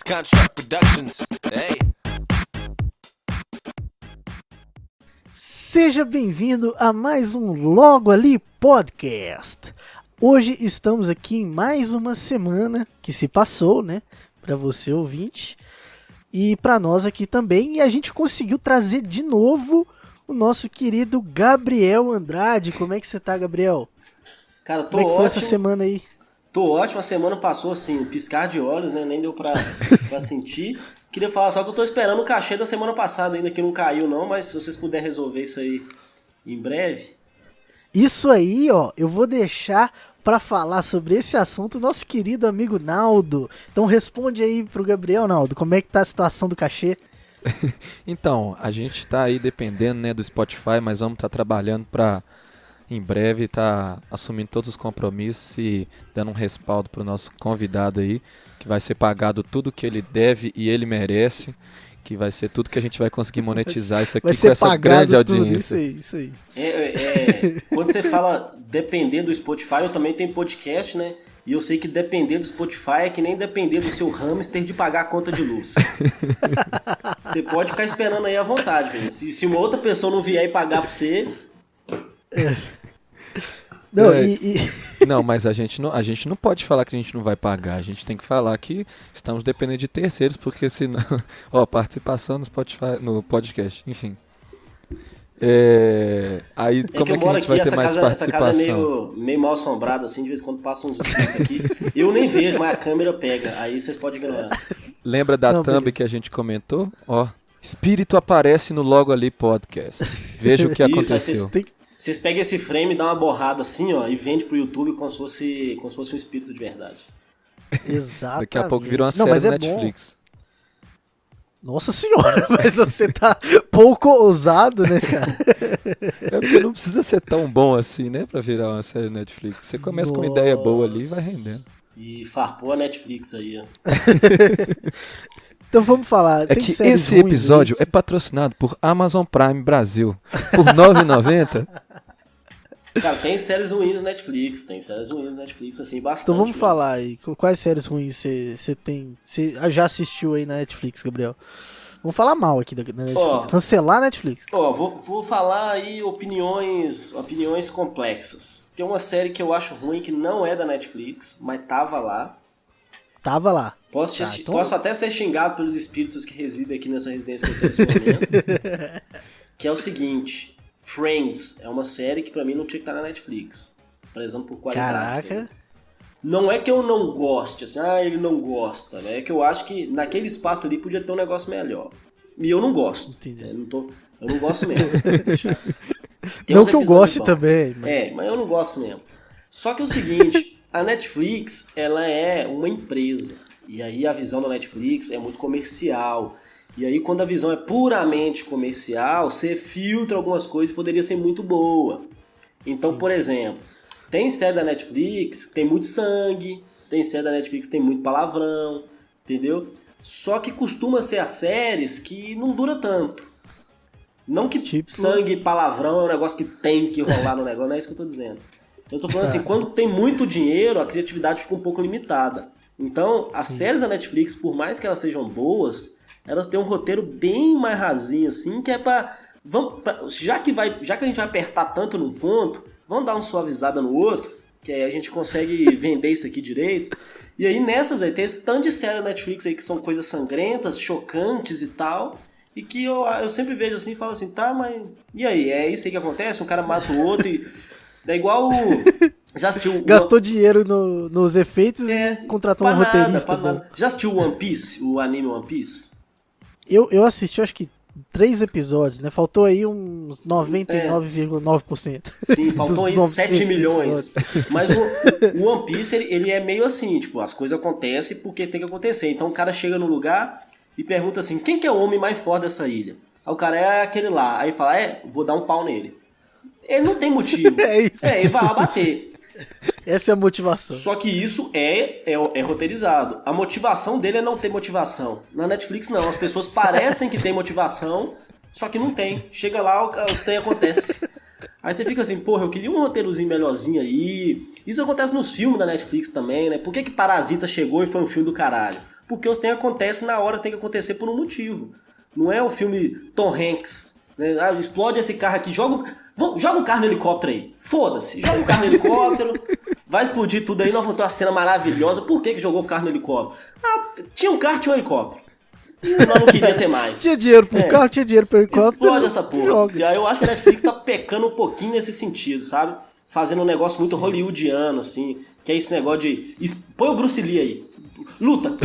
Construct Productions. Hey. Seja bem-vindo a mais um Logo Ali Podcast. Hoje estamos aqui em mais uma semana que se passou, né? Para você ouvinte e para nós aqui também. E a gente conseguiu trazer de novo o nosso querido Gabriel Andrade. Como é que você tá, Gabriel? Cara, tô Como é que foi ótimo. essa semana aí? Tô ótimo, a semana passou assim, piscar de olhos, né? Nem deu pra sentir. Queria falar só que eu tô esperando o cachê da semana passada ainda, que não caiu não, mas se vocês puderem resolver isso aí em breve. Isso aí, ó, eu vou deixar para falar sobre esse assunto o nosso querido amigo Naldo. Então responde aí pro Gabriel, Naldo, como é que tá a situação do cachê? Então, a gente tá aí dependendo, né, do Spotify, mas vamos estar trabalhando para em breve estar assumindo todos os compromissos e dando um respaldo pro nosso convidado aí, que vai ser pagado tudo que ele deve e ele merece, que vai ser tudo que a gente vai conseguir monetizar isso aqui Vai com ser essa grande pagado tudo, audiência. isso aí. Quando você fala depender do Spotify, eu também tenho podcast, né? E eu sei que depender do Spotify é que nem depender do seu hamster de pagar a conta de luz. Você pode ficar esperando aí à vontade, velho. Se uma outra pessoa não vier e pagar pra você... Não, É. e... Não, mas a gente não pode falar que a gente não vai pagar. A gente tem que falar que estamos dependendo de terceiros, porque senão... Ó, participação no Spotify, no podcast, enfim. Aí, É como que eu é que a moro gente aqui, vai ter mais essa participação? casa é meio mal assombrada, assim, de vez em quando passam uns espíritos aqui. Eu nem vejo, mas a câmera pega. Aí vocês podem ignorar. Lembra da Não, thumb beleza. que a gente comentou? Ó, espírito aparece no Logo Ali Podcast. Veja o que Isso, aí aconteceu. vocês pegam esse frame, dão uma borrada assim, ó, e vende pro YouTube como se fosse um espírito de verdade. Exatamente. Daqui a pouco virou uma Não, série mas do é bom. Netflix. Nossa senhora, mas você tá pouco ousado, né, cara? É porque não precisa ser tão bom assim, né, pra virar uma série do Netflix. Você começa com uma ideia boa ali e vai rendendo. E farpou a Netflix aí, ó. Então vamos falar. É tem que séries esse ruins episódio aí. é patrocinado por Amazon Prime Brasil. Por R$ 9,90. Cara, tem séries ruins no Netflix, assim, bastante. Então vamos mesmo. falar aí. Quais séries ruins você tem? Você já assistiu aí na Netflix, Gabriel? Vamos falar mal aqui da Netflix. Ó. Cancelar a Netflix. Ó, vou falar aí opiniões complexas. Tem uma série que eu acho ruim que não é da Netflix, mas tava lá. Tava lá. Posso, Tá, então- posso até ser xingado pelos espíritos que residem aqui nessa residência que eu tô nesse momento. Que é o seguinte, Friends é uma série que pra mim não tinha que estar na Netflix. Prezando por qualidade. Caraca. Não é que eu não goste, assim, ele não gosta, né? É que eu acho que naquele espaço ali podia ter um negócio melhor. E eu não gosto. Entendi. Né? Eu não gosto mesmo. Tem Não uns que eu episódios goste bons. também. Mas... Mas eu não gosto mesmo. Só que é o seguinte, a Netflix, ela é uma empresa. E aí a visão da Netflix é muito comercial. E aí quando a visão é puramente comercial, você filtra algumas coisas que poderia ser muito boa. Então, por exemplo, tem série da Netflix que tem muito sangue, tem série da Netflix que tem muito palavrão, entendeu? Só que costuma ser as séries que não dura tanto. Não que Tipo? sangue e palavrão é um negócio que tem que rolar no negócio, não é isso que eu tô dizendo. Eu tô falando assim, quando tem muito dinheiro, a criatividade fica um pouco limitada. Então, as séries da Netflix, por mais que elas sejam boas, elas têm um roteiro bem mais rasinho, assim, que é já que a gente vai apertar tanto num ponto, vamos dar uma suavizada no outro, que aí a gente consegue vender isso aqui direito. E aí nessas aí tem esse tanto de série da Netflix aí que são coisas sangrentas, chocantes e tal, e que eu sempre vejo assim e falo assim, tá, mas e aí? É isso aí que acontece? Um cara mata o outro e... É igual Já assistiu... Gastou dinheiro nos efeitos e contratou um roteirista pra bom. nada. Já assistiu One Piece? O anime One Piece? Eu assisti, acho que 3 episódios, né? Faltou aí uns 99,9%. Sim, faltam aí 7 milhões. episódios. Mas o One Piece, ele é meio assim, tipo, as coisas acontecem porque tem que acontecer. Então o cara chega no lugar e pergunta assim, quem que é o homem mais forte dessa ilha? Aí o cara é aquele lá. Aí fala, vou dar um pau nele. Ele não tem motivo. É isso. Ele vai lá bater. Essa é a motivação. Só que isso é roteirizado. A motivação dele é não ter motivação. Na Netflix não, as pessoas parecem que tem motivação, só que não tem. Chega lá, os trem acontece. Aí você fica assim, porra, eu queria um roteirozinho melhorzinho aí. Isso acontece nos filmes da Netflix também, né? Por que Parasita chegou e foi um filme do caralho? porque os trem acontecem na hora, tem que acontecer por um motivo. Não é o filme Tom Hanks, né? Explode esse carro aqui, joga um carro no helicóptero aí. Foda-se, joga um carro no helicóptero, vai explodir tudo aí, nós vamos ter uma cena maravilhosa. Por que jogou o carro no helicóptero? Tinha um carro, tinha um helicóptero. E nós não queria ter mais. Tinha dinheiro pro carro, tinha dinheiro pro helicóptero. Explode essa porra. Joga. E aí eu acho que a Netflix tá pecando um pouquinho nesse sentido, sabe? Fazendo um negócio muito hollywoodiano, assim, que é esse negócio de... Põe o Bruce Lee aí. Luta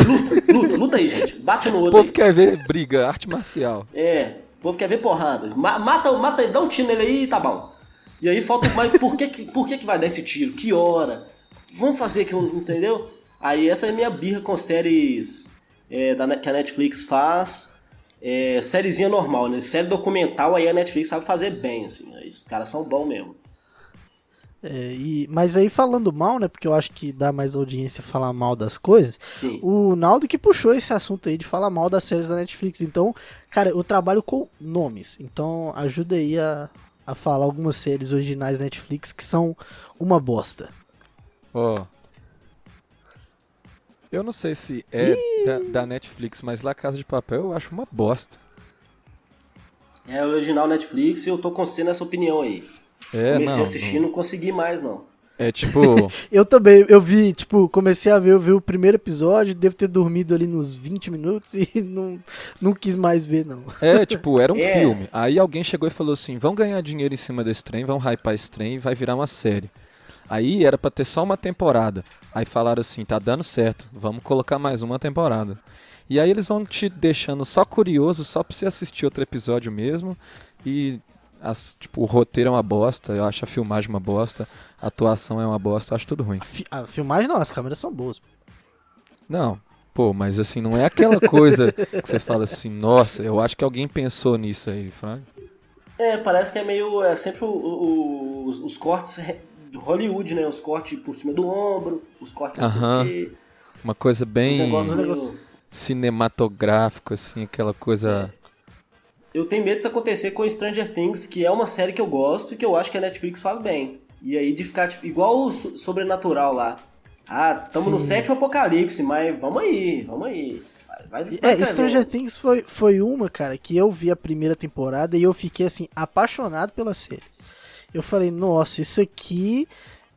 aí, gente. Bate no O outro povo aí. quer ver briga, arte marcial. O povo quer ver porrada. Mata ele, dá um tiro nele aí e tá bom. E aí falta... Mas por que vai dar esse tiro? Que hora? Vamos fazer que... Entendeu? Aí essa é a minha birra com séries que a Netflix faz. Sériezinha normal, né? Série documental aí a Netflix sabe fazer bem, assim. Os caras são bons mesmo. Mas aí falando mal, né? Porque eu acho que dá mais audiência falar mal das coisas. Sim. O Naldo que puxou esse assunto aí de falar mal das séries da Netflix. Então, cara, eu trabalho com nomes. Então, ajuda aí a falar algumas séries originais da Netflix que são uma bosta. Ó. Eu não sei se é da Netflix, mas La Casa de Papel eu acho uma bosta. É o original Netflix e eu tô com você nessa opinião aí. Comecei a assistir e não consegui mais, não. É tipo... Eu também, eu vi, comecei a ver, eu vi o primeiro episódio, devo ter dormido ali nos 20 minutos e não quis mais ver, não. Era um filme. Aí alguém chegou e falou assim, vão ganhar dinheiro em cima desse trem, vão hypar esse trem e vai virar uma série. Aí era pra ter só uma temporada. Aí falaram assim, tá dando certo, vamos colocar mais uma temporada. E aí eles vão te deixando só curioso, só pra você assistir outro episódio mesmo. E... o roteiro é uma bosta, eu acho a filmagem uma bosta, a atuação é uma bosta, eu acho tudo ruim. A filmagem não, as câmeras são boas. Não, mas assim, não é aquela coisa que você fala assim, nossa, eu acho que alguém pensou nisso aí, Frank. Parece que é meio, sempre os cortes do Hollywood, né? Os cortes por cima do ombro, os cortes não sei o quê. Uma coisa bem Meio... cinematográfico, assim, aquela coisa... Eu tenho medo disso acontecer com Stranger Things, que é uma série que eu gosto e que eu acho que a Netflix faz bem. E aí de ficar igual o Sobrenatural lá. Tamo no 7º apocalipse, mas vamos aí. Vai Stranger Things foi uma, cara, que eu vi a primeira temporada e eu fiquei, assim, apaixonado pela série. Eu falei, nossa, isso aqui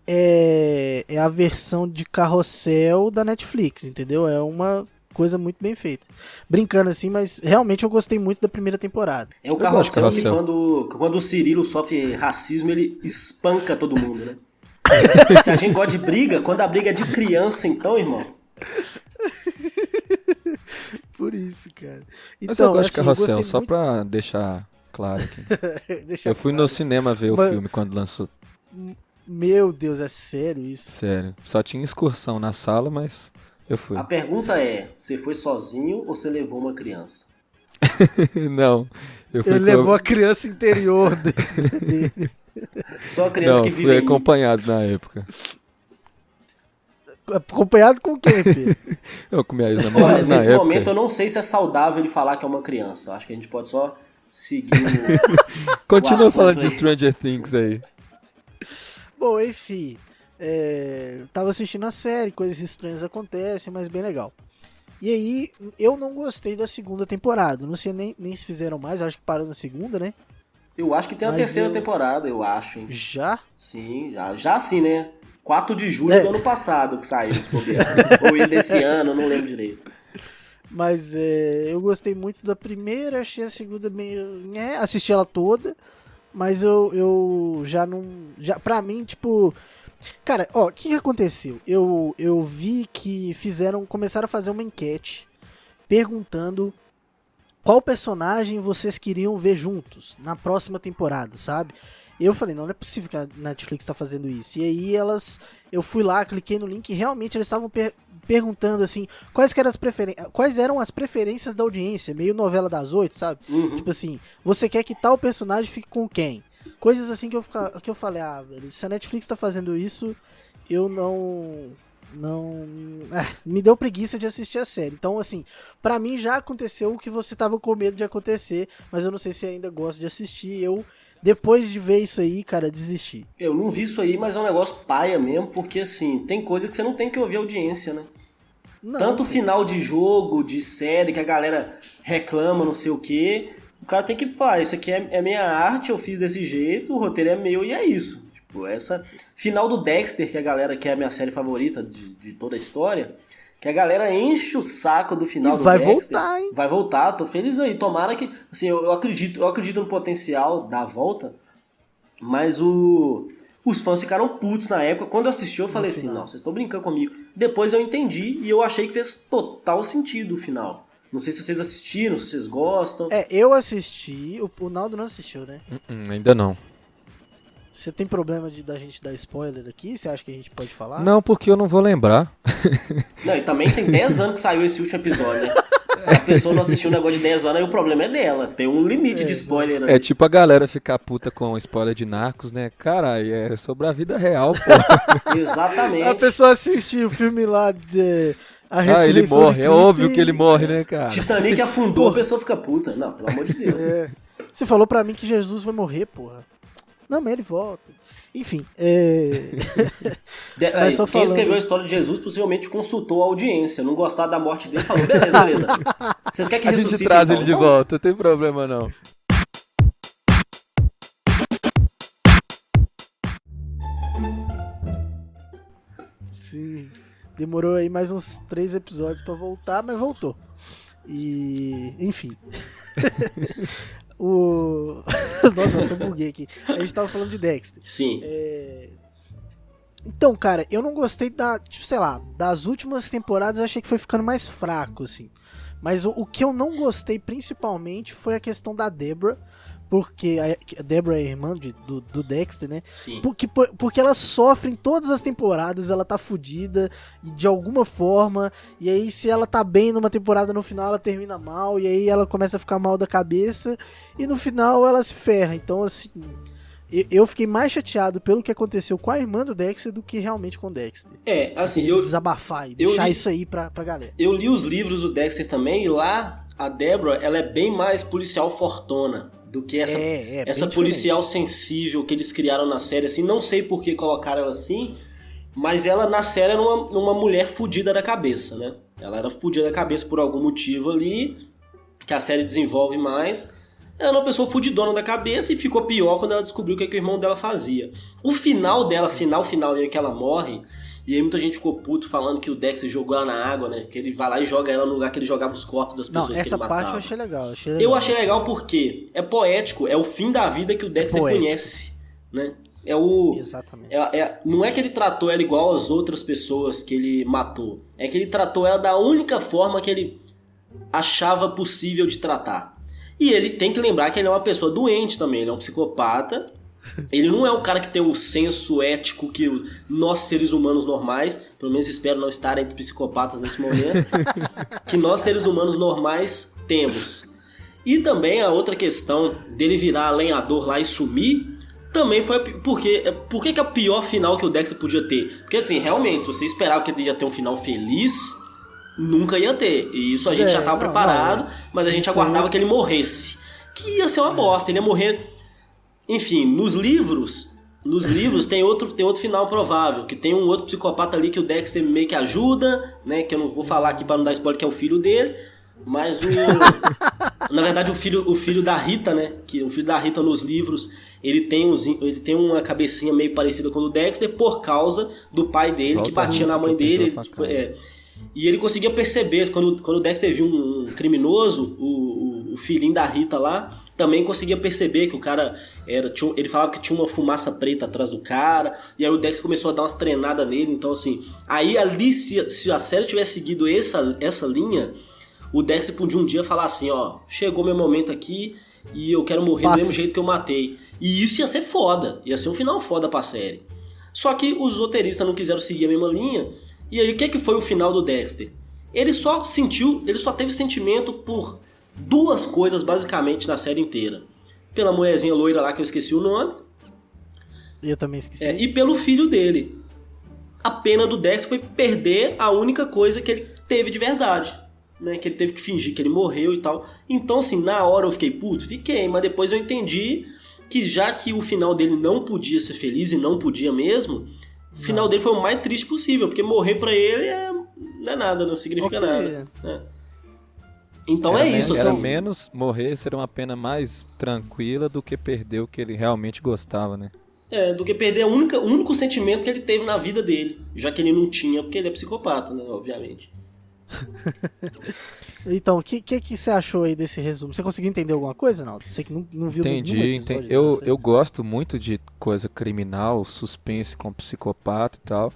é a versão de Carrossel da Netflix, entendeu? É uma... coisa muito bem feita. Brincando assim, mas realmente eu gostei muito da primeira temporada. É o Carrossel que quando o Cirilo sofre racismo, ele espanca todo mundo, né? Se a gente gosta de briga, quando a briga é de criança, então, irmão... Por isso, cara. Então, mas eu gosto de assim, Carrossel, só muito... pra deixar claro aqui. Eu fui no cinema ver o filme quando lançou. Meu Deus, é sério isso? Sério. Só tinha excursão na sala, mas... eu fui. A pergunta é, você foi sozinho ou você levou uma criança? Não. Ele levou a criança interior dele. Só a criança que vive fui acompanhado na época. Acompanhado com quem, Pedro? Eu com minha ex-namorada na época. Nesse momento eu não sei se é saudável ele falar que é uma criança. Acho que a gente pode só seguir Continua falando de Stranger Things aí. Bom, enfim... tava assistindo a série, coisas estranhas acontecem, mas bem legal. E aí, eu não gostei da segunda temporada. Não sei nem se fizeram mais, acho que parou na segunda, né? Eu acho que tem a terceira temporada, eu acho, hein? Já? Sim, já sim, né? 4 de julho do ano passado que saiu esse bobear. Ou desse ano, eu não lembro direito. Mas eu gostei muito da primeira, achei a segunda meio... assisti ela toda, mas eu já não... pra mim, tipo... Cara, o que aconteceu? Eu vi que começaram a fazer uma enquete perguntando qual personagem vocês queriam ver juntos na próxima temporada, sabe? Eu falei, não é possível que a Netflix tá fazendo isso. E aí eu fui lá, cliquei no link e realmente eles estavam perguntando assim, quais eram as preferências da audiência, meio novela das 8, sabe? Uhum. Tipo assim, você quer que tal personagem fique com quem? Coisas assim que eu falei, velho, se a Netflix tá fazendo isso, eu não me deu preguiça de assistir a série. Então, assim, pra mim já aconteceu o que você tava com medo de acontecer, mas eu não sei se ainda gosto de assistir. Depois de ver isso aí, cara, desisti. Eu não vi isso aí, mas é um negócio paia mesmo, porque assim, tem coisa que você não tem que ouvir a audiência, né? Não, Tanto final de jogo, de série, que a galera reclama, não sei o quê. O cara tem que falar, isso aqui é minha arte, eu fiz desse jeito, o roteiro é meu e é isso. Tipo, essa final do Dexter, que a galera, que é a minha série favorita de toda a história, que a galera enche o saco do final E do vai Dexter. voltar, hein? Vai voltar, tô feliz aí. Tomara que, assim, eu acredito no potencial da volta, mas os fãs ficaram putos na época. Quando eu assisti, eu falei assim, não, vocês estão brincando comigo. Depois eu entendi e eu achei que fez total sentido o final. Não sei se vocês assistiram, se vocês gostam. Eu assisti, o Naldo não assistiu, né? Ainda não. Você tem problema da gente dar spoiler aqui? Você acha que a gente pode falar? Não, porque eu não vou lembrar. Não, e também tem 10 anos que saiu esse último episódio, né? Se a pessoa não assistiu um negócio de 10 anos, aí o problema é dela. Tem um limite de spoiler ali. É tipo a galera ficar puta com spoiler de Narcos, né? Caralho, é sobre a vida real, pô. Exatamente. A pessoa assiste o filme lá de A Ressurreição ele morre, de é Cristo óbvio que ele morre, né, cara? Titanic afundou, a pessoa fica puta. Não, pelo amor de Deus. Você falou pra mim que Jesus vai morrer, porra. Não, mas ele volta. Enfim, Mas só Quem falando- escreveu a história de Jesus possivelmente consultou a audiência. Não gostar da morte dele, falou, beleza. Vocês querem que A gente ressuscite? traz então? ele de Não. volta, não tem problema não. sim. Demorou aí mais uns 3 episódios pra voltar, mas voltou. E, enfim. Nossa, eu até buguei aqui. A gente tava falando de Dexter. Sim. Então, cara, eu não gostei das últimas temporadas, eu achei que foi ficando mais fraco, assim. Mas o que eu não gostei principalmente foi a questão da Deborah, porque a Deborah é irmã do Dexter, né? Sim. Porque ela sofre em todas as temporadas, ela tá fudida de alguma forma, e aí se ela tá bem numa temporada, no final ela termina mal, e aí ela começa a ficar mal da cabeça, e no final ela se ferra. Então, assim, eu fiquei mais chateado pelo que aconteceu com a irmã do Dexter do que realmente com o Dexter. Assim, eu Desabafar e deixar li- isso aí pra galera. li os livros do Dexter também, e lá a Deborah, ela é bem mais policial fortona do que essa bem policial sensível que eles criaram na série, assim, não sei por que colocaram ela assim, mas ela na série era uma mulher fudida da cabeça, né? Ela era fudida da cabeça por algum motivo ali, que a série desenvolve mais. Ela era uma pessoa fudidona da cabeça e ficou pior quando ela descobriu o que o irmão dela fazia. O final dela, final meio que ela morre, e aí muita gente ficou puto falando que o Dexter jogou ela na água, né? Que ele vai lá e joga ela no lugar que ele jogava os corpos das pessoas Não, que essa ele matava. parte eu achei legal. Eu achei legal porque é poético, é o fim da vida que o Dexter poético. conhece, né? Exatamente. Não é que ele tratou ela igual às outras pessoas que ele matou, é que ele tratou ela da única forma que ele achava possível de tratar. E ele tem que lembrar que ele é uma pessoa doente também, ele é um psicopata. Ele não é o cara que tem o senso ético que nós seres humanos normais, pelo menos espero não estar entre psicopatas nesse momento, que nós seres humanos normais temos. E também a outra questão dele virar lenhador lá e sumir, também foi por que é o pior final que o Dexter podia ter. Porque assim, realmente, se você esperava que ele ia ter um final feliz, nunca ia ter. E isso a gente já estava preparado, mas a gente aguardava que ele morresse. Que ia ser uma bosta, ele ia morrer... Enfim, nos livros tem outro final provável, que tem um outro psicopata ali que o Dexter meio que ajuda, né, que eu não vou falar aqui para não dar spoiler, que é o filho dele, mas na verdade o filho da Rita, né, que o filho da Rita nos livros, ele tem uma cabecinha meio parecida com o do Dexter por causa do pai dele, que batia na mãe dele, e ele conseguia perceber, quando o Dexter viu um criminoso, o filhinho da Rita lá, também conseguia perceber que o cara ele falava que tinha uma fumaça preta atrás do cara, e aí o Dexter começou a dar umas treinadas nele. Então assim, aí ali se a série tivesse seguido essa linha, o Dexter podia um dia falar assim, ó, chegou meu momento aqui e eu quero morrer do mesmo jeito que eu matei. E isso ia ser foda, ia ser um final foda pra série. Só que os roteiristas não quiseram seguir a mesma linha, e aí o que foi o final do Dexter? Ele só teve sentimento por duas coisas basicamente na série inteira. Pela mulherzinha loira lá que eu esqueci o nome. Eu também esqueci. E pelo filho dele. A pena do Dexter foi perder a única coisa que ele teve de verdade, né? Que ele teve que fingir que ele morreu e tal. Então assim, na hora eu fiquei, putz, mas depois eu entendi que já que o final dele não podia ser feliz e não podia mesmo, o final dele foi o mais triste possível, porque morrer pra ele não é nada, não significa Ok. nada. Né? Então Era é isso, Era assim. menos morrer, seria uma pena mais tranquila do que perder o que ele realmente gostava, né? Do que perder o único sentimento que ele teve na vida dele, já que ele não tinha, porque ele é psicopata, né, obviamente. Então, o que você achou aí desse resumo? Você conseguiu entender alguma coisa, não? Você que não viu nenhum Entendi. episódio Eu gosto muito de coisa criminal, suspense com psicopata e tal.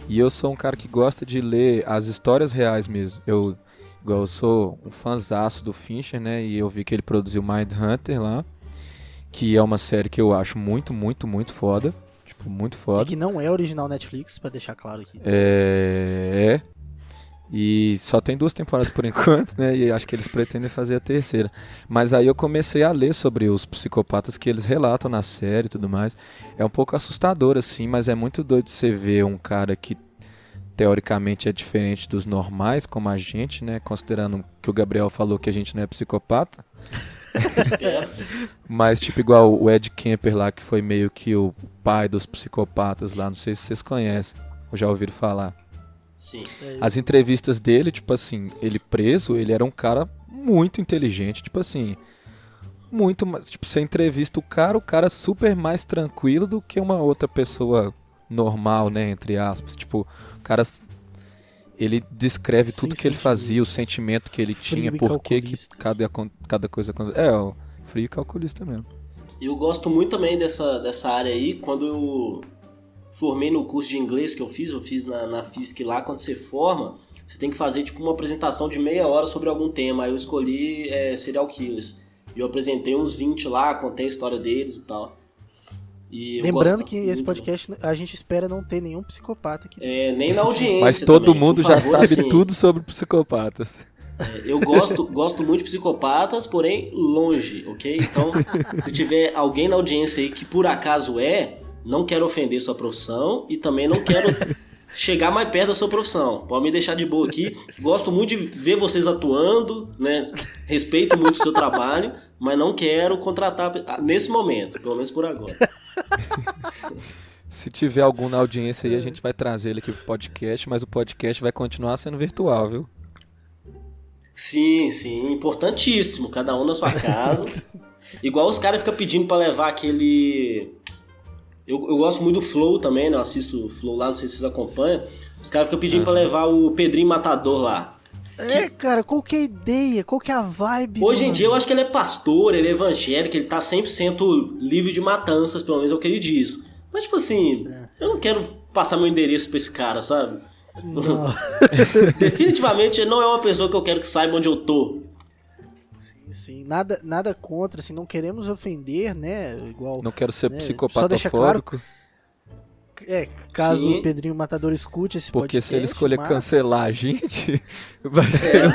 E eu sou um cara que gosta de ler as histórias reais mesmo. Igual eu sou um fãzaço do Fincher, né? E eu vi que ele produziu Mindhunter lá, que é uma série que eu acho muito, muito, muito foda. Tipo, muito E foda. que não é original Netflix, pra deixar claro aqui. E só tem 2 temporadas por enquanto, né? E acho que eles pretendem fazer a terceira. Mas aí eu comecei a ler sobre os psicopatas que eles relatam na série e tudo mais. É um pouco assustador, assim, mas é muito doido você ver um cara que teoricamente é diferente dos normais, como a gente, né? Considerando que o Gabriel falou que a gente não é psicopata. Espero. Mas tipo igual o Ed Kemper lá, que foi meio que o pai dos psicopatas lá. Não sei se vocês conhecem ou já ouviram falar. Sim. As entrevistas dele, tipo assim, ele preso, ele era um cara muito inteligente, tipo assim, muito mais, tipo, você entrevista o cara super mais tranquilo do que uma outra pessoa normal, né, entre aspas, tipo, o cara, ele descreve Sem tudo que ele fazia, o sentimento que ele Frio tinha, e por que calculista. cada coisa, o frio e calculista mesmo. Eu gosto muito também dessa área aí, quando eu formei no curso de inglês que eu fiz na FISC lá, quando você forma, você tem que fazer tipo uma apresentação de meia hora sobre algum tema. Aí eu escolhi serial killers. E eu apresentei uns 20 lá, contei a história deles e tal. E eu Lembrando gosto que esse muito. podcast a gente espera não ter nenhum psicopata aqui. Nem na audiência. Mas todo também, mundo por já favor, sabe assim, tudo sobre psicopatas. Eu gosto muito de psicopatas, porém longe, ok? Então, se tiver alguém na audiência aí que por acaso não quero ofender sua profissão e também não quero chegar mais perto da sua profissão. Pode me deixar de boa aqui. Gosto muito de ver vocês atuando, né? Respeito muito o seu trabalho, mas não quero contratar nesse momento, pelo menos por agora. Se tiver algum na audiência aí, a gente vai trazer ele aqui pro podcast, mas o podcast vai continuar sendo virtual, viu? Sim, importantíssimo. Cada um na sua casa. Igual os caras ficam pedindo pra levar aquele... Eu gosto muito do Flow também, né? Eu assisto o Flow lá, não sei se vocês acompanham. Os caras ficam pedindo pra levar o Pedrinho Matador lá. Cara, qual que é a ideia? Qual que é a vibe? Hoje em mano? dia eu acho que ele é pastor, ele é evangélico, ele tá 100% livre de matanças, pelo menos é o que ele diz. Mas tipo assim, eu não quero passar meu endereço pra esse cara, sabe? Não. Definitivamente ele não é uma pessoa que eu quero que saiba onde eu tô. Sim, nada contra, assim, não queremos ofender, né? Igual. Não quero ser né? Só psicopata deixa claro, fóbico, caso Sim. o Pedrinho Matador escute esse porque podcast. se ele escolher mas- cancelar a gente, vai ser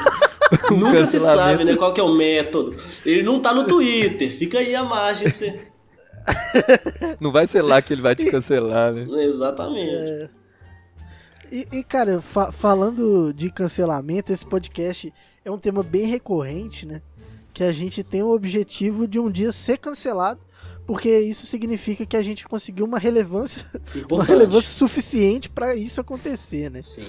um Nunca se cancelamento. sabe, né, qual que é o método. Ele não tá no Twitter, fica aí a margem pra você. Não vai ser lá que ele vai te cancelar, né? Exatamente. Cara, falando de cancelamento, esse podcast é um tema bem recorrente, né? Que a gente tem o objetivo de um dia ser cancelado, porque isso significa que a gente conseguiu uma relevância Importante. suficiente pra isso acontecer, né? Sim.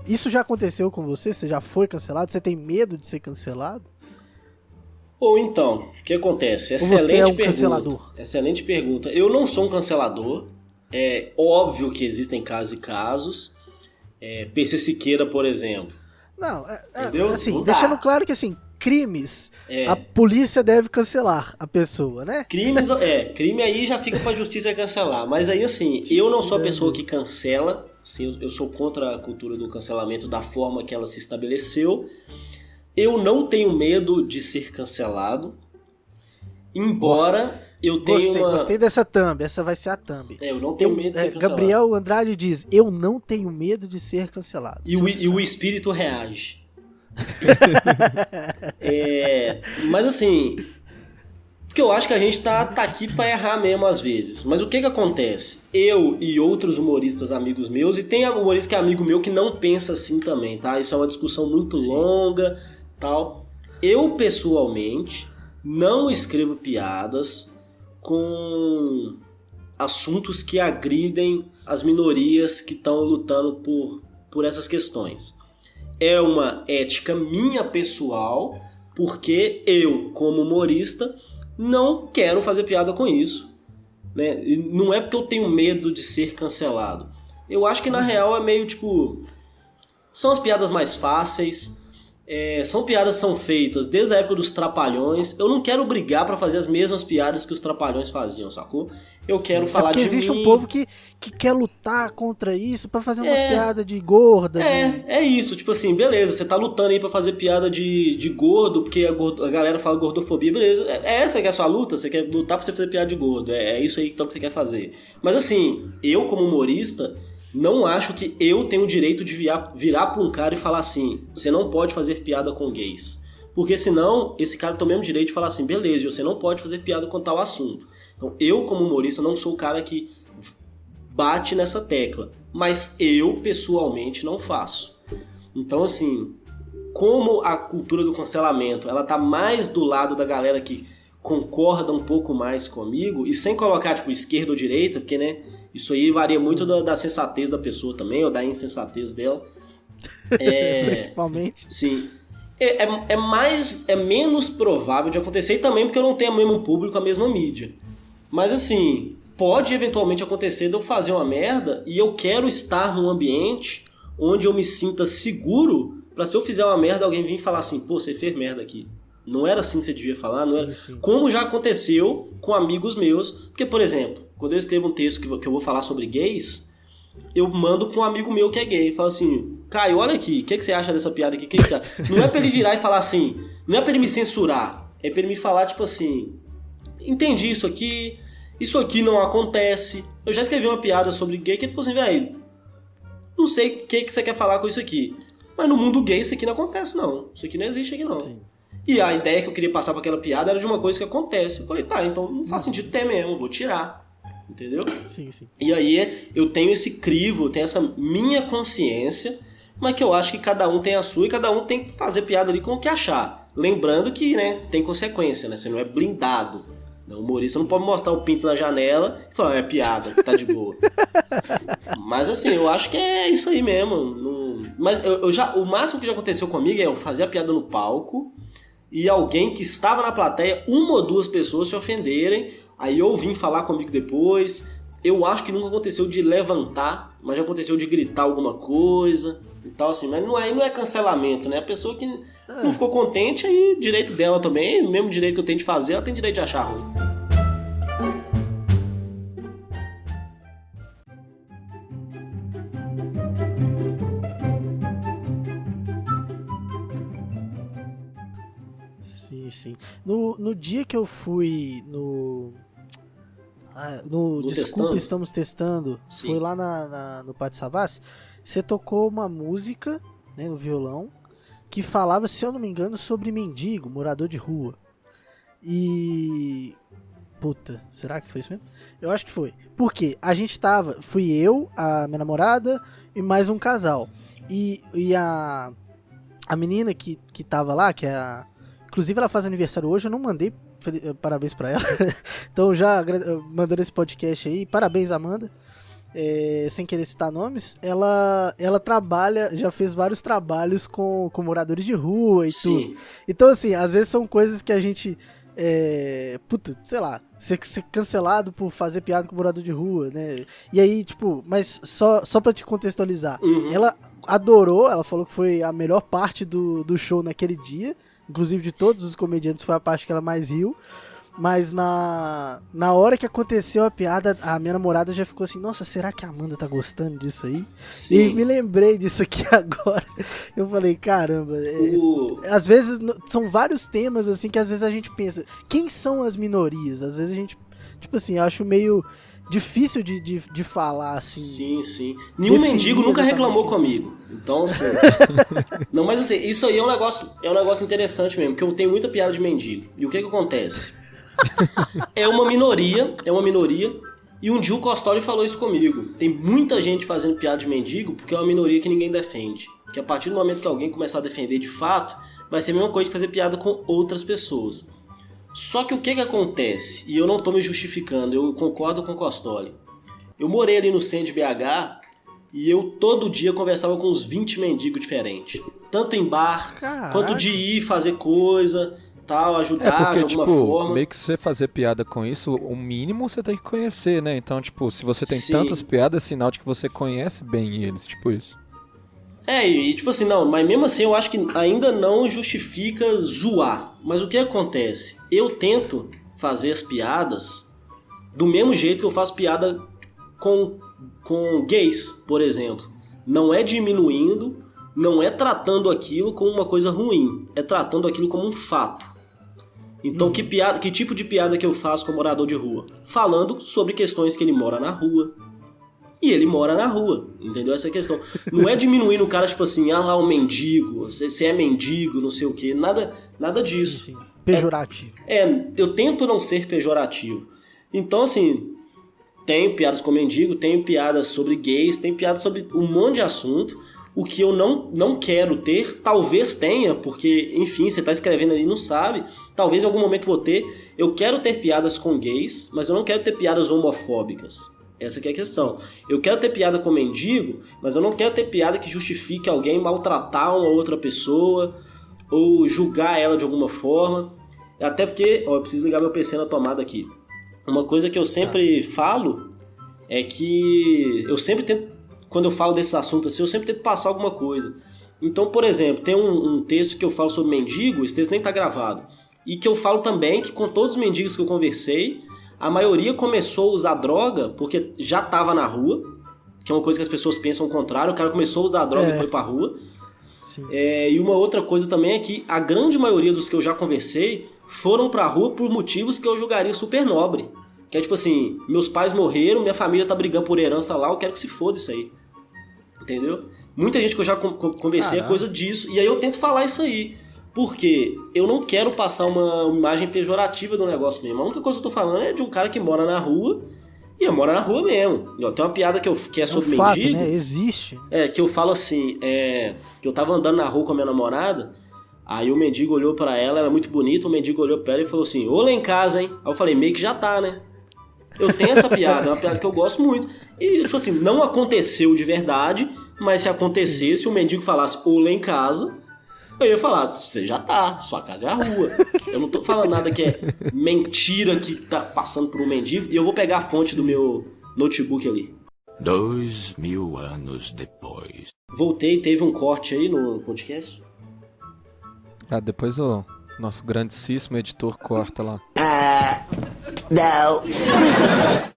Isso já aconteceu com você? Você já foi cancelado? Você tem medo de ser cancelado? Ou então, o que acontece? Ou Excelente você é um pergunta. cancelador? Excelente pergunta. Eu não sou um cancelador. É óbvio que existem casos e casos. PC Siqueira, por exemplo. Não, Entendeu? assim, Não dá. deixando claro que assim, crimes, É. a polícia deve cancelar a pessoa, né? Crime aí já fica pra justiça cancelar. Mas aí, assim, eu não sou a pessoa que cancela. Assim, eu sou contra a cultura do cancelamento da forma que ela se estabeleceu. Eu não tenho medo de ser cancelado. Embora eu tenha Gostei dessa thumb, essa vai ser a thumb. eu não tenho medo de ser cancelado. Gabriel Andrade diz, eu não tenho medo de ser cancelado. E o espírito reage. Mas assim, porque eu acho que a gente tá aqui pra errar mesmo às vezes. Mas o que acontece? Eu e outros humoristas amigos meus, e tem humorista que é amigo meu que não pensa assim também, tá? Isso é uma discussão muito longa, tal. Eu, pessoalmente, não escrevo piadas com assuntos que agridem as minorias que estão lutando por por essas questões. É uma ética minha pessoal, porque eu, como humorista, não quero fazer piada com isso, né? E não é porque eu tenho medo de ser cancelado. Eu acho que na real é meio tipo... São as piadas mais fáceis, são piadas que são feitas desde a época dos Trapalhões. Eu não quero brigar pra fazer as mesmas piadas que os Trapalhões faziam, sacou? Eu quero falar de mim. Porque existe um povo que quer lutar contra isso pra fazer umas piadas de gorda. É isso, tipo assim, beleza, você tá lutando aí pra fazer piada de gordo, porque a galera fala gordofobia, beleza. Essa que é a sua luta, você quer lutar pra você fazer piada de gordo, é isso aí então que você quer fazer. Mas assim, eu como humorista... Não acho que eu tenho o direito de virar pra um cara e falar assim, você não pode fazer piada com gays. Porque senão, esse cara tem o mesmo direito de falar assim, beleza, você não pode fazer piada com tal assunto. Então, eu como humorista não sou o cara que bate nessa tecla. Mas eu, pessoalmente, não faço. Então, assim, como a cultura do cancelamento, ela tá mais do lado da galera que concorda um pouco mais comigo, e sem colocar, tipo, esquerda ou direita, porque, né... Isso aí varia muito da sensatez da pessoa também, ou da insensatez dela. Principalmente. Sim. É menos provável de acontecer, e também porque eu não tenho o mesmo público, a mesma mídia. Mas assim, pode eventualmente acontecer de eu fazer uma merda e eu quero estar num ambiente onde eu me sinta seguro pra se eu fizer uma merda, alguém vir falar assim, pô, você fez merda aqui. Não era assim que você devia falar, não era. Sim. Como já aconteceu com amigos meus. Porque, por exemplo, quando eu escrevo um texto que eu vou falar sobre gays, eu mando pra um amigo meu que é gay. Falo assim, Caio, olha aqui, o que você acha dessa piada aqui? Que você acha? Não é pra ele virar e falar assim, não é pra ele me censurar. É pra ele me falar, tipo assim, entendi isso aqui não acontece. Eu já escrevi uma piada sobre gay que ele falou assim, velho, não sei o que você quer falar com isso aqui. Mas no mundo gay isso aqui não acontece, não. Isso aqui não existe aqui, não. Sim. E a ideia que eu queria passar pra aquela piada era de uma coisa que acontece. Eu falei, tá, então não faz sentido ter mesmo, vou tirar. Entendeu? Sim. E aí eu tenho esse crivo, eu tenho essa minha consciência, mas que eu acho que cada um tem a sua e cada um tem que fazer piada ali com o que achar. Lembrando que, né, tem consequência, né? Você não é blindado. O humorista não pode mostrar o pinto na janela e falar, é piada, tá de boa. Mas assim, eu acho que é isso aí mesmo. Mas o máximo que já aconteceu comigo é eu fazer a piada no palco e alguém que estava na plateia, uma ou duas pessoas se ofenderem, aí eu vim falar comigo depois. Eu acho que nunca aconteceu de levantar, mas já aconteceu de gritar alguma coisa e tal, assim. Mas não é cancelamento, né? A pessoa que não ficou contente, aí direito dela também, o mesmo direito que eu tenho de fazer, ela tem direito de achar ruim. Sim. No dia que eu fui no Desculpa, testando? Estamos Testando, Sim. foi lá no Pátio Savassi, você tocou uma música, né, no violão, que falava, se eu não me engano, sobre mendigo, morador de rua. E... Puta, será que foi isso mesmo? Eu acho que foi. Porque a gente fui eu, a minha namorada e mais um casal. E a menina que tava lá, que é a... Inclusive ela faz aniversário hoje, eu não mandei parabéns pra ela. Então já mandando esse podcast aí, parabéns Amanda. Sem querer citar nomes, ela trabalha, já fez vários trabalhos com moradores de rua e Sim. tudo. Então assim, às vezes são coisas que a gente... puta, sei lá, ser cancelado por fazer piada com morador de rua, né? E aí, tipo, mas só pra te contextualizar, ela adorou, ela falou que foi a melhor parte do show naquele dia, inclusive de todos os comediantes foi a parte que ela mais riu, mas na hora que aconteceu a piada, a minha namorada já ficou assim, nossa, será que a Amanda tá gostando disso aí? Sim. E me lembrei disso aqui agora, eu falei, caramba, às vezes são vários temas assim que às vezes a gente pensa, quem são as minorias? Às vezes a gente, tipo assim, eu acho meio difícil de falar assim. Sim. Nenhum mendigo nunca reclamou comigo. Então, assim... Não, mas assim, isso aí é um negócio interessante mesmo, porque eu tenho muita piada de mendigo. E o que acontece? É uma minoria, e um dia o Costório falou isso comigo. Tem muita gente fazendo piada de mendigo porque é uma minoria que ninguém defende. Que a partir do momento que alguém começar a defender de fato, vai ser a mesma coisa que fazer piada com outras pessoas. Só que o que acontece? E eu não tô me justificando, eu concordo com o Costório. Eu morei ali no centro de BH e eu todo dia conversava com uns 20 mendigos diferentes. Tanto em bar, Caraca. quanto de ir fazer coisa, tal, ajudar porque, de alguma tipo, forma. meio que você fazer piada com isso, o mínimo você tem que conhecer, né? Então, tipo, se você tem Sim. tantas piadas, é sinal de que você conhece bem eles, tipo isso. E tipo assim, não, mas mesmo assim eu acho que ainda não justifica zoar. Mas o que acontece? Eu tento fazer as piadas do mesmo jeito que eu faço piada com gays, por exemplo. Não é diminuindo, não é tratando aquilo como uma coisa ruim, é tratando aquilo como um fato. Então, que tipo de piada que eu faço com o morador de rua? Falando sobre questões que ele mora na rua. E ele mora na rua, entendeu? Essa é a questão. Não é diminuindo o cara, tipo assim, lá o mendigo, você é mendigo, não sei o quê, nada disso. Sim. Pejorativo. Eu tento não ser pejorativo. Então, assim, tenho piadas com mendigo, tenho piadas sobre gays, tenho piadas sobre um monte de assunto. O que eu não quero ter, talvez tenha, porque, enfim, você tá escrevendo ali e não sabe. Talvez em algum momento vou ter. Eu quero ter piadas com gays, mas eu não quero ter piadas homofóbicas. Essa que é a questão. Eu quero ter piada com mendigo, mas eu não quero ter piada que justifique alguém maltratar uma outra pessoa ou julgar ela de alguma forma. Até porque, eu preciso ligar meu PC na tomada aqui. Uma coisa que eu sempre falo é que eu sempre tento, quando eu falo desses assuntos assim, eu sempre tento passar alguma coisa. Então, por exemplo, tem um texto que eu falo sobre mendigo, esse texto nem tá gravado, e que eu falo também que com todos os mendigos que eu conversei, a maioria começou a usar droga porque já tava na rua, que é uma coisa que as pessoas pensam o contrário, o cara começou a usar droga e foi pra rua. Sim. E uma outra coisa também é que a grande maioria dos que eu já conversei foram pra rua por motivos que eu julgaria super nobre. Que é tipo assim, meus pais morreram, minha família tá brigando por herança lá, eu quero que se foda isso aí. Entendeu? Muita gente que eu já conversei é coisa disso, e aí eu tento falar isso aí. Porque eu não quero passar uma imagem pejorativa do negócio mesmo. A única coisa que eu tô falando é de um cara que mora na rua, e eu moro na rua mesmo. Tem uma piada que é sobre fato, mendigo. né? Existe. Que eu falo assim, que eu tava andando na rua com a minha namorada, aí o mendigo olhou pra ela, ela é muito bonita, o mendigo olhou pra ela e falou assim, ô lá em casa, hein? Aí eu falei, meio que já tá, né? Eu tenho essa piada, é uma piada que eu gosto muito. E, tipo assim, não aconteceu de verdade, mas se acontecesse, o mendigo falasse, ô lá em casa, eu ia falar, você já tá, sua casa é a rua. Eu não tô falando nada que é mentira que tá passando por um mendigo. E eu vou pegar a fonte do meu notebook ali. 2000 anos depois. Voltei, teve um corte aí no podcast. Depois o nosso grandíssimo editor corta lá. Não.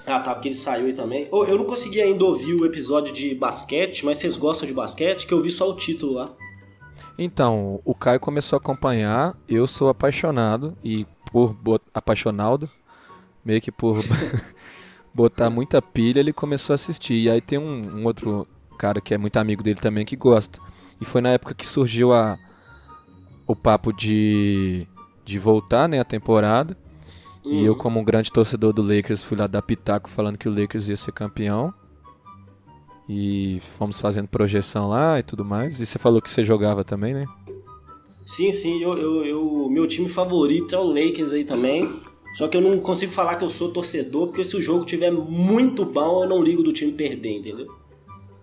Tá, porque ele saiu aí também. Eu não consegui ainda ouvir o episódio de basquete, mas vocês gostam de basquete? Que eu vi só o título lá. Então, o Caio começou a acompanhar, eu sou apaixonado, e apaixonado, meio que por botar muita pilha, ele começou a assistir. E aí tem um outro cara que é muito amigo dele também que gosta. E foi na época que surgiu o papo de voltar, né, a temporada. E eu, como um grande torcedor do Lakers, fui lá dar pitaco falando que o Lakers ia ser campeão. E fomos fazendo projeção lá e tudo mais. E você falou que você jogava também, né? Sim, meu time favorito é o Lakers aí também. Só que eu não consigo falar que eu sou torcedor, porque se o jogo tiver muito bom, eu não ligo do time perder, entendeu?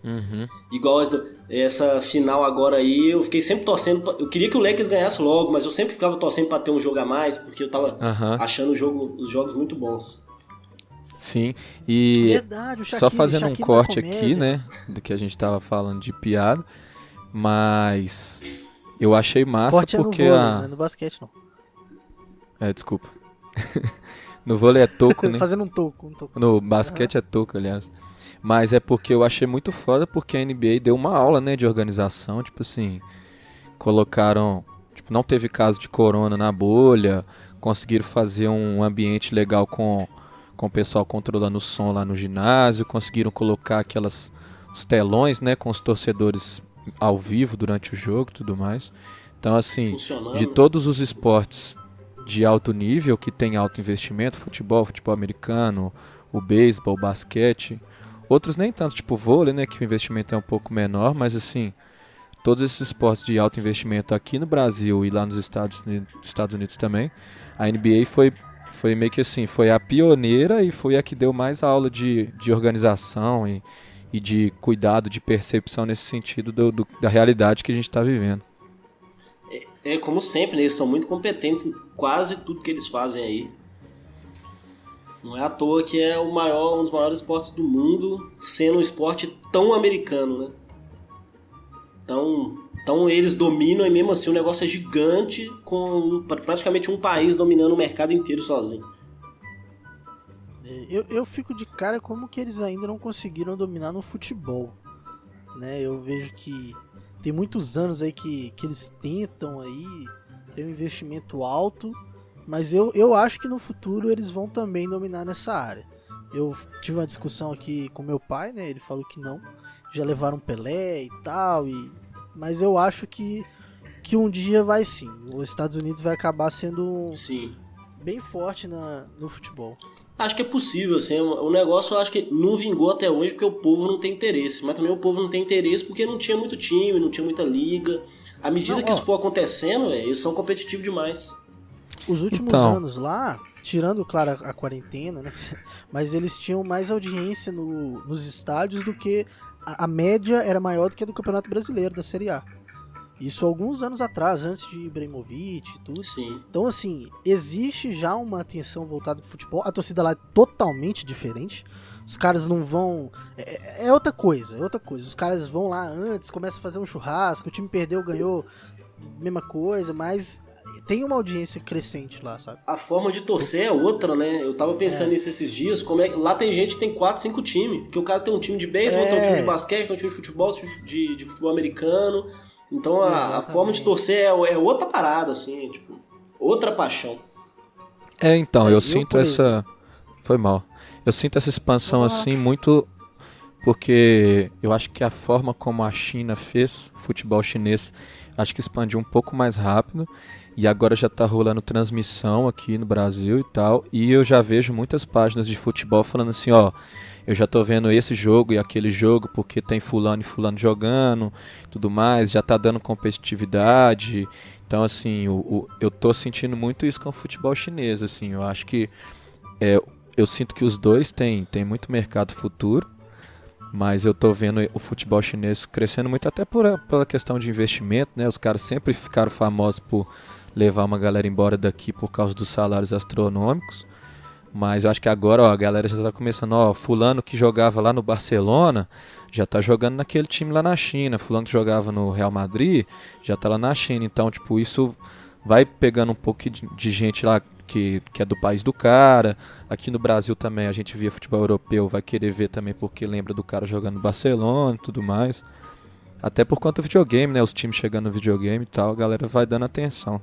Uhum. Igual essa final agora aí, eu fiquei sempre torcendo. Eu queria que o Lakers ganhasse logo, mas eu sempre ficava torcendo pra ter um jogo a mais, porque eu tava achando os jogos muito bons. Sim, e Verdade, o Shaquille, só fazendo um corte aqui, comédia. né, do que a gente tava falando de piada, mas eu achei massa Corte porque é no vôlei, não é no basquete não. desculpa. No vôlei é toco, né? Fazendo um toco. No basquete é toco, aliás. Mas é porque eu achei muito foda porque a NBA deu uma aula, né, de organização, tipo assim, colocaram, tipo, não teve caso de corona na bolha, conseguiram fazer um ambiente legal com o pessoal controlando o som lá no ginásio, conseguiram colocar os telões, né, com os torcedores ao vivo durante o jogo e tudo mais. Então, assim, de todos os esportes de alto nível, que tem alto investimento, futebol americano, o beisebol, o basquete, outros nem tanto, tipo vôlei, né, que o investimento é um pouco menor, mas assim, todos esses esportes de alto investimento aqui no Brasil e lá nos Estados Unidos também, a NBA foi meio que assim, foi a pioneira e foi a que deu mais aula de organização e e de cuidado, de percepção nesse sentido da realidade que a gente está vivendo. É como sempre, né? Eles são muito competentes em quase tudo que eles fazem aí. Não é à toa que é um dos maiores esportes do mundo, sendo um esporte tão americano, né? Então eles dominam e mesmo assim o negócio é gigante, com praticamente um país dominando o mercado inteiro sozinho. Eu fico de cara como que eles ainda não conseguiram dominar no futebol, né? Eu vejo que tem muitos anos aí que eles tentam aí ter um investimento alto, mas eu acho que no futuro eles vão também dominar nessa área. Eu tive uma discussão aqui com meu pai, né? Ele falou que não, já levaram Pelé e tal, mas eu acho que um dia vai sim. Os Estados Unidos vai acabar sendo Sim. bem forte no futebol. Acho que é possível, assim, o negócio eu acho que não vingou até hoje porque o povo não tem interesse, mas também o povo não tem interesse porque não tinha muito time, não tinha muita liga. À medida que isso for acontecendo, eles são competitivos demais. Os últimos anos lá, tirando, claro, a quarentena, né? Mas eles tinham mais audiência nos estádios do que a média era maior do que a do Campeonato Brasileiro, da Série A. Isso alguns anos atrás, antes de Ibrahimovic e tudo. Sim. Então, assim, existe já uma atenção voltada pro futebol. A torcida lá é totalmente diferente. Os caras não vão... É outra coisa, é outra coisa. Os caras vão lá antes, começam a fazer um churrasco, o time perdeu, ganhou, mesma coisa, mas tem uma audiência crescente lá, sabe? A forma de torcer é outra, né? Eu tava pensando nisso esses dias, lá tem gente que tem 4, 5 times. Porque o cara tem um time de beisebol, tem um time de basquete, tem um time de futebol, de futebol americano... Então a forma de torcer é outra parada, assim, tipo, outra paixão. Então, eu sinto essa... Foi mal. Eu sinto essa expansão assim muito porque eu acho que a forma como a China fez futebol chinês, acho que expandiu um pouco mais rápido e agora já tá rolando transmissão aqui no Brasil e tal, e eu já vejo muitas páginas de futebol falando assim, ó, eu já tô vendo esse jogo e aquele jogo porque tem fulano e fulano jogando, tudo mais, já tá dando competitividade. Então, assim, eu tô sentindo muito isso com o futebol chinês, assim, eu acho que eu sinto que os dois têm muito mercado futuro, mas eu tô vendo o futebol chinês crescendo muito até pela questão de investimento, né? Os caras sempre ficaram famosos por levar uma galera embora daqui por causa dos salários astronômicos. Mas eu acho que agora, ó, a galera já tá começando, ó, fulano que jogava lá no Barcelona, já tá jogando naquele time lá na China, fulano que jogava no Real Madrid, já tá lá na China, então, tipo, isso vai pegando um pouco de gente lá que é do país do cara. Aqui no Brasil também a gente via futebol europeu, vai querer ver também porque lembra do cara jogando no Barcelona e tudo mais. Até por conta do videogame, né, os times chegando no videogame e tal, a galera vai dando atenção.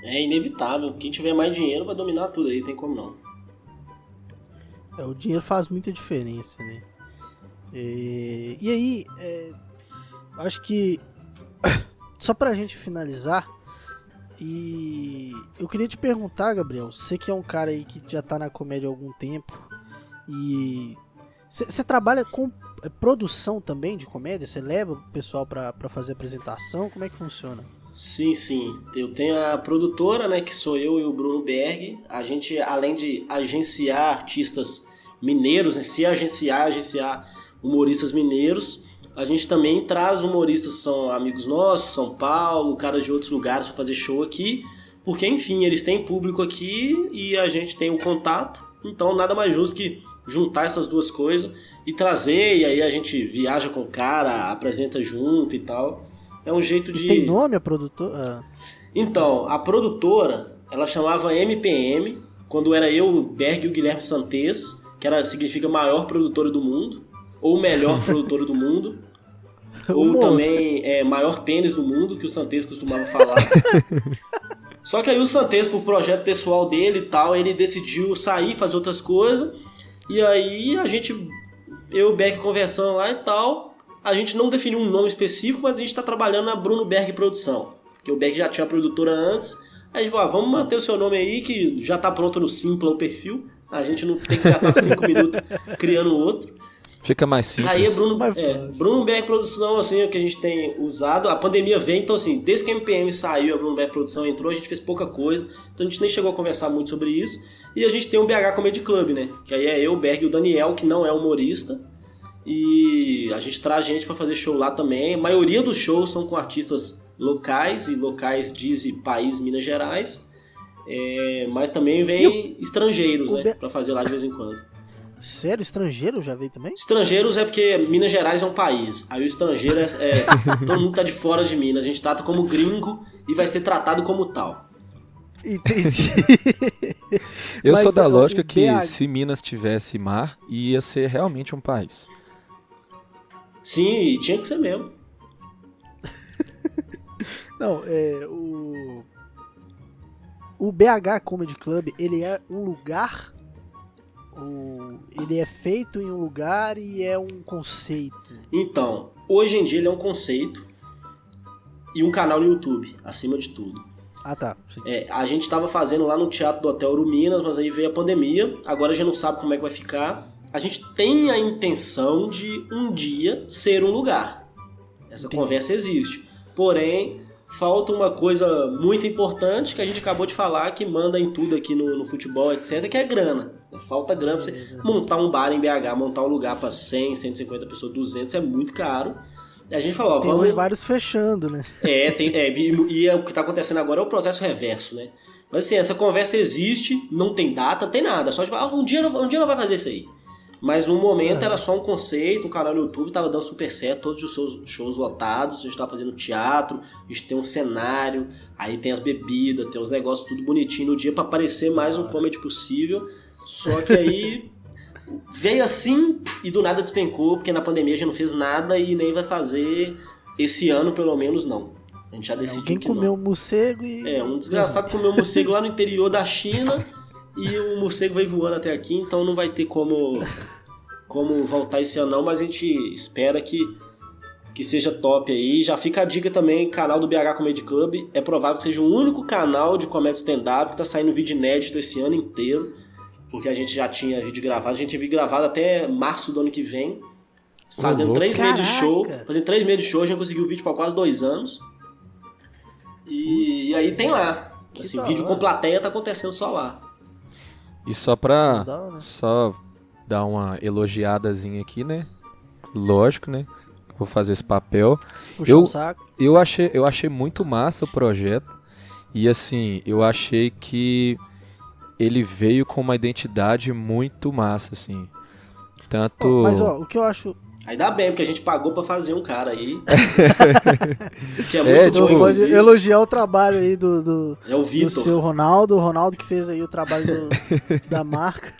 É inevitável. Quem tiver mais dinheiro vai dominar tudo aí, tem como não. O dinheiro faz muita diferença, né? E aí, acho que só pra gente finalizar, e eu queria te perguntar, Gabriel, você que é um cara aí que já tá na comédia há algum tempo, e você trabalha com produção também de comédia? Você leva o pessoal pra fazer apresentação? Como é que funciona? Sim, sim. Eu tenho a produtora, né, que sou eu e o Bruno Berg. A gente, além de agenciar artistas mineiros, né, agenciar humoristas mineiros, a gente também traz humoristas que são amigos nossos, São Paulo, caras de outros lugares para fazer show aqui, porque, enfim, eles têm público aqui e a gente tem o contato, então nada mais justo que juntar essas duas coisas e trazer, e aí a gente viaja com o cara, apresenta junto e tal. É um jeito de... Tem nome a produtora? Então, a produtora, ela chamava MPM, quando era eu, o Berg e o Guilherme Santés, que significa maior produtora do mundo, ou melhor produtora do mundo, ou também maior pênis do mundo, que o Santés costumava falar. Só que aí o Santés, por projeto pessoal dele e tal, ele decidiu sair, fazer outras coisas, e aí eu e o Berg conversando lá e tal... A gente não definiu um nome específico, mas a gente está trabalhando na Bruno Berg Produção. Porque o Berg já tinha a produtora antes. Aí a gente falou, vamos manter o seu nome aí, que já está pronto no Simpla o perfil. A gente não tem que gastar 5 minutos criando outro. Fica mais simples. Aí Bruno Berg Produção, assim, é o que a gente tem usado. A pandemia vem, então assim, desde que a MPM saiu, a Bruno Berg Produção entrou, a gente fez pouca coisa. Então a gente nem chegou a conversar muito sobre isso. E a gente tem o BH Comedy Club, né? Que aí é eu, o Berg e o Daniel, que não é humorista. E a gente traz gente pra fazer show lá também. A maioria dos shows são com artistas locais, e locais dizem país Minas Gerais. Mas também vem estrangeiros, né, pra fazer lá de vez em quando. Sério? Estrangeiro já veio também? Estrangeiros é porque Minas Gerais é um país. Aí o estrangeiro todo mundo tá de fora de Minas. A gente trata como gringo e vai ser tratado como tal. Entendi. Eu Mas sou da o lógica que BH se Minas tivesse mar, ia ser realmente um país. Sim, e tinha que ser mesmo. Não, o BH Comedy Club, ele é um lugar, ele é feito em um lugar e é um conceito. Então, hoje em dia ele é um conceito e um canal no YouTube, acima de tudo. Ah, tá. Sim. A gente estava fazendo lá no Teatro do Hotel Uruminas, mas aí veio a pandemia, agora a gente não sabe como é que vai ficar. A gente tem a intenção de um dia ser um lugar. Essa conversa existe. Porém, falta uma coisa muito importante que a gente acabou de falar, que manda em tudo aqui no futebol, etc., que é grana. Falta grana pra você montar um bar em BH, montar um lugar para 100, 150 pessoas, 200, é muito caro. E a gente falou, tem vamos... hoje vários fechando, né? E o que tá acontecendo agora é o processo reverso, né? Mas assim, essa conversa existe, não tem data, não tem nada. Só a gente fala, um dia não vai fazer isso aí. Mas no momento era só um conceito, um canal no YouTube tava dando super certo, todos os seus shows lotados, a gente tava fazendo teatro, a gente tem um cenário, aí tem as bebidas, tem os negócios tudo bonitinho no dia pra parecer mais um comedy possível. Só que aí veio assim e do nada despencou, porque na pandemia a gente não fez nada e nem vai fazer esse ano, pelo menos não. A gente já decidiu Alguém que comeu não. um morcego e... Um desgraçado comeu um morcego lá no interior da China e o morcego veio voando até aqui, então não vai ter como voltar esse ano não, mas a gente espera que seja top aí. Já fica a dica também, canal do BH Comedy Club, é provável que seja o único canal de comédia stand-up que tá saindo vídeo inédito esse ano inteiro, porque a gente já tinha vídeo gravado, a gente tinha vídeo gravado até março do ano que vem, fazendo 3 meses de show, a gente conseguiu o vídeo por quase 2 anos, e aí tem lá, assim, vídeo com plateia tá acontecendo só lá. E só pra Legal, né? só dar uma elogiadazinha aqui, né? Lógico, né? Vou fazer esse papel. Puxar o saco. Eu achei muito massa o projeto. E assim, eu achei que ele veio com uma identidade muito massa, assim. Tanto... Mas ó, o que eu acho... Aí dá bem, porque a gente pagou pra fazer um cara aí. Que é muito bom, Pode inclusive. elogiar o trabalho aí do É o Vitor. seu Ronaldo. O Ronaldo que fez aí o trabalho da marca.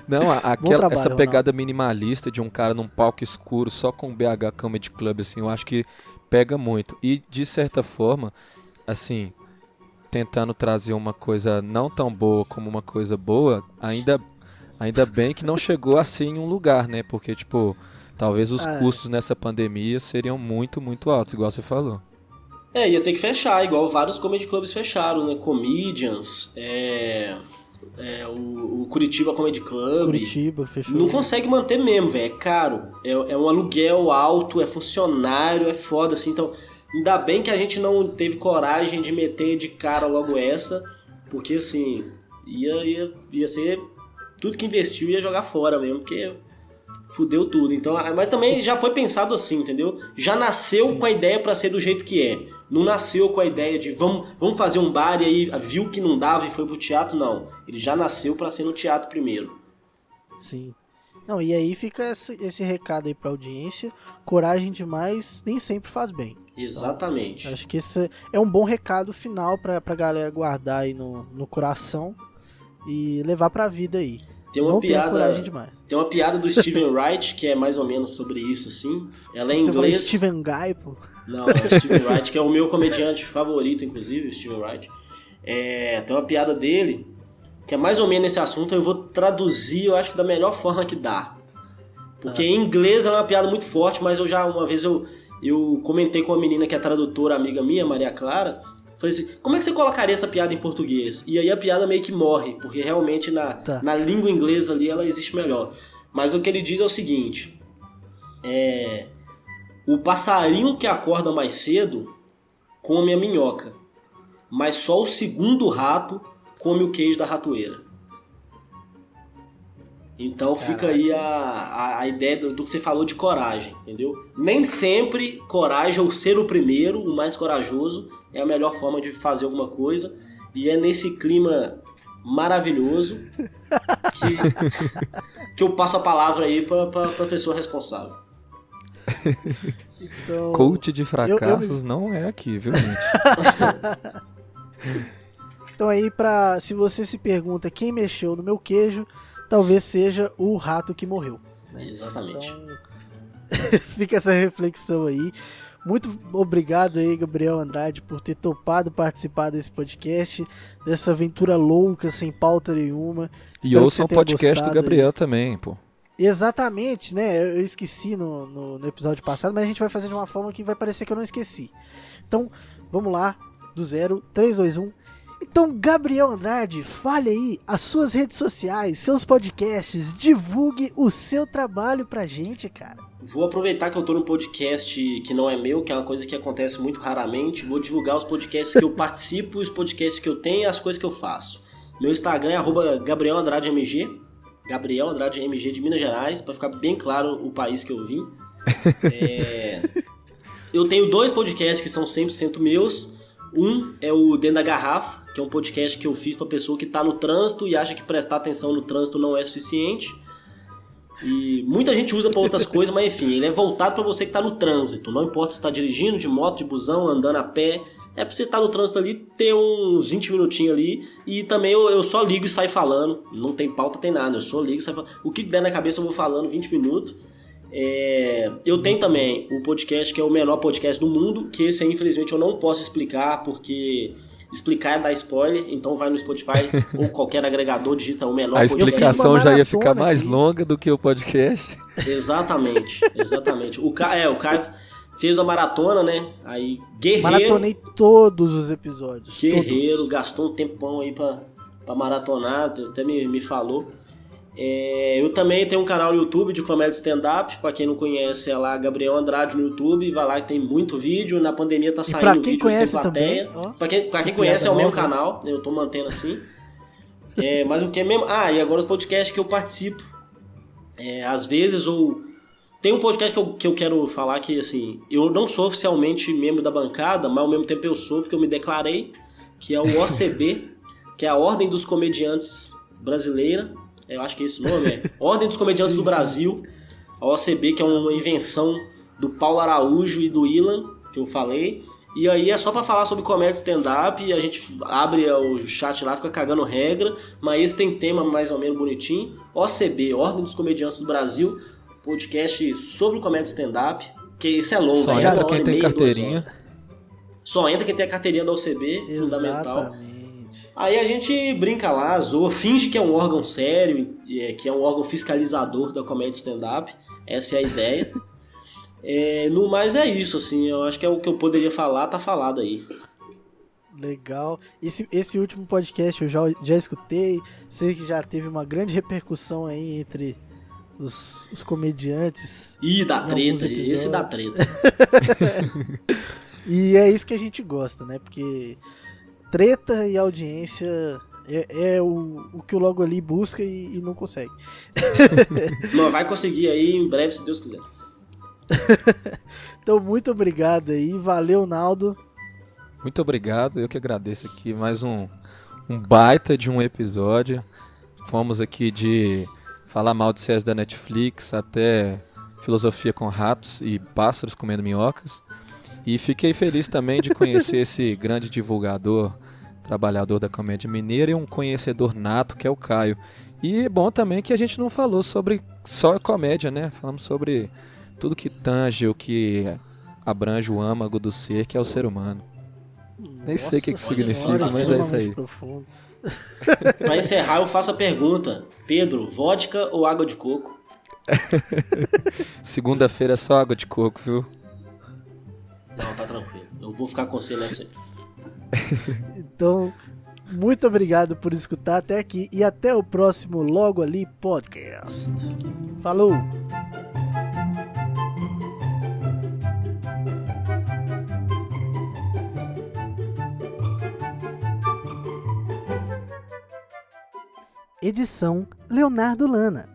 Não, trabalho, essa pegada minimalista de um cara num palco escuro só com o BH Comedy Club, assim, eu acho que pega muito. E, de certa forma, assim, tentando trazer uma coisa não tão boa como uma coisa boa, ainda bem que não chegou assim em um lugar, né? Porque, tipo, talvez os custos nessa pandemia seriam muito, muito altos, igual você falou. Ia ter que fechar, igual vários comedy clubs fecharam, né? Comedians, o Curitiba Comedy Club. Curitiba, fechou. Não consegue manter mesmo, velho. É caro. É um aluguel alto, é funcionário, é foda, assim. Então, ainda bem que a gente não teve coragem de meter de cara logo essa, porque, assim, ia ser... Tudo que investiu ia jogar fora mesmo, porque fudeu tudo. Então, mas também já foi pensado assim, entendeu? Já nasceu com a ideia pra ser do jeito que é. Não nasceu com a ideia de vamos fazer um bar e aí viu que não dava e foi pro teatro, não. Ele já nasceu pra ser no teatro primeiro. Sim. Não, e aí fica esse recado aí pra audiência. Coragem demais nem sempre faz bem. Exatamente. Então, acho que esse é um bom recado final pra galera guardar aí no coração e levar pra vida aí. Não tenha coragem demais. Tem uma piada do Steven Wright que é mais ou menos sobre isso, assim. Ela é em Você inglês. fala Steven Guy, pô. Não, é o Steven Wright, que é o meu comediante favorito, inclusive, o Steven Wright. Tem uma piada dele que é mais ou menos nesse assunto. Eu vou traduzir, eu acho que da melhor forma que dá. Porque em inglês ela é uma piada muito forte, mas uma vez eu comentei com uma menina que é tradutora, amiga minha, Maria Clara. Falei assim, como é que você colocaria essa piada em português? E aí a piada meio que morre, porque realmente na língua inglesa ali ela existe melhor. Mas o que ele diz é o seguinte, o passarinho que acorda mais cedo come a minhoca, mas só o segundo rato come o queijo da ratoeira. Então fica aí a ideia do que você falou de coragem, entendeu? Nem sempre coragem ou ser o primeiro, o mais corajoso, é a melhor forma de fazer alguma coisa. E é nesse clima maravilhoso que eu passo a palavra aí pra pessoa responsável. Então, Coach de fracassos não é aqui, viu, gente? Então aí, se você se pergunta quem mexeu no meu queijo, talvez seja o rato que morreu. Exatamente. Então, fica essa reflexão aí. Muito obrigado aí, Gabriel Andrade, por ter topado participar desse podcast, dessa aventura louca, sem pauta nenhuma. E Espero ouçam o podcast do Gabriel também, pô. Exatamente, né? Eu esqueci no episódio passado, mas a gente vai fazer de uma forma que vai parecer que eu não esqueci. Então, vamos lá, do 0, 3, 2, 1. Então, Gabriel Andrade, fale aí as suas redes sociais, seus podcasts, divulgue o seu trabalho pra gente, cara. Vou aproveitar que eu tô num podcast que não é meu, que é uma coisa que acontece muito raramente. Vou divulgar os podcasts que eu participo, os podcasts que eu tenho e as coisas que eu faço. Meu Instagram é @GabrielAndradeMG, Gabriel Andrade MG de Minas Gerais, pra ficar bem claro o país que eu vim. Eu tenho 2 podcasts que são 100% meus. Um é o Dentro da Garrafa, que é um podcast que eu fiz pra pessoa que tá no trânsito e acha que prestar atenção no trânsito não é suficiente. E muita gente usa pra outras coisas, mas enfim, ele é voltado pra você que tá no trânsito. Não importa se tá dirigindo, de moto, de busão, andando a pé. É pra você estar no trânsito ali, ter uns 20 minutinhos ali. E também eu só ligo e saio falando. Não tem pauta, tem nada. Eu só ligo e saio falando. O que der na cabeça eu vou falando 20 minutos. Eu tenho também o podcast que é o menor podcast do mundo. Que esse aí, infelizmente, eu não posso explicar, porque explicar é dar spoiler. Então vai no Spotify ou qualquer agregador, digita o menor A podcast. explicação já ia ficar mais aqui. longa do que o podcast. Exatamente. O Caio fez a maratona, né? Aí, guerreiro. Maratonei todos os episódios. Guerreiro, todos. gastou um tempão aí pra maratonar, até me falou. Eu também tenho um canal no YouTube de comédia stand-up. Pra quem não conhece, é lá Gabriel Andrade no YouTube. Vai lá que tem muito vídeo. Na pandemia tá saindo quem vídeo conhece sem plateia. também, ó, Pra quem conhece, é o nova, meu canal. Eu tô mantendo assim. Mas o que é mesmo? E agora os podcasts que eu participo. Às vezes, tem um podcast que eu quero falar que, assim, eu não sou oficialmente membro da bancada, mas ao mesmo tempo eu sou, porque eu me declarei, que é o OCB, que é a Ordem dos Comediantes Brasileira. Eu acho que é esse o nome, Ordem dos Comediantes do Brasil. A OCB, que é uma invenção do Paulo Araújo e do Ilan, que eu falei. E aí é só pra falar sobre comédia stand-up, e a gente abre o chat lá, fica cagando regra, mas esse tem tema mais ou menos bonitinho. OCB, Ordem dos Comediantes do Brasil, podcast sobre comédia stand-up, que isso é longo. Só entra quem tem carteirinha. Só entra quem tem a carteirinha da OCB, fundamental. Exatamente. Aí a gente brinca lá, zoa, finge que é um órgão sério, que é um órgão fiscalizador da comédia stand-up. Essa é a ideia. No mais é isso, assim, eu acho que é o que eu poderia falar, tá falado aí. Legal. Esse último podcast eu já escutei. Sei que já teve uma grande repercussão aí entre os comediantes. Ih, dá em alguns treta, episódios. esse dá treta. E é isso que a gente gosta, né? Porque treta e audiência é o que o Logo Ali busca e não consegue. Não, vai conseguir aí em breve, se Deus quiser. Então, muito obrigado aí. Valeu, Naldo. Muito obrigado, eu que agradeço aqui. Mais um baita de um episódio. Fomos aqui de falar mal de séries da Netflix até filosofia com ratos e pássaros comendo minhocas. E fiquei feliz também de conhecer esse grande divulgador, trabalhador da comédia mineira e um conhecedor nato que é o Caio. E é bom também que a gente não falou sobre só comédia, né? Falamos sobre tudo que tange, o que abrange o âmago do ser, que é o ser humano. Nem sei o que significa, mas é isso aí. Profundo. Pra encerrar, eu faço a pergunta: Pedro, vodka ou água de coco? Segunda-feira é só água de coco, viu? Não, tá tranquilo. Eu vou ficar com você nessa aí. Então, muito obrigado por escutar até aqui e até o próximo Logo Ali Podcast. Falou! Edição Leonardo Lana.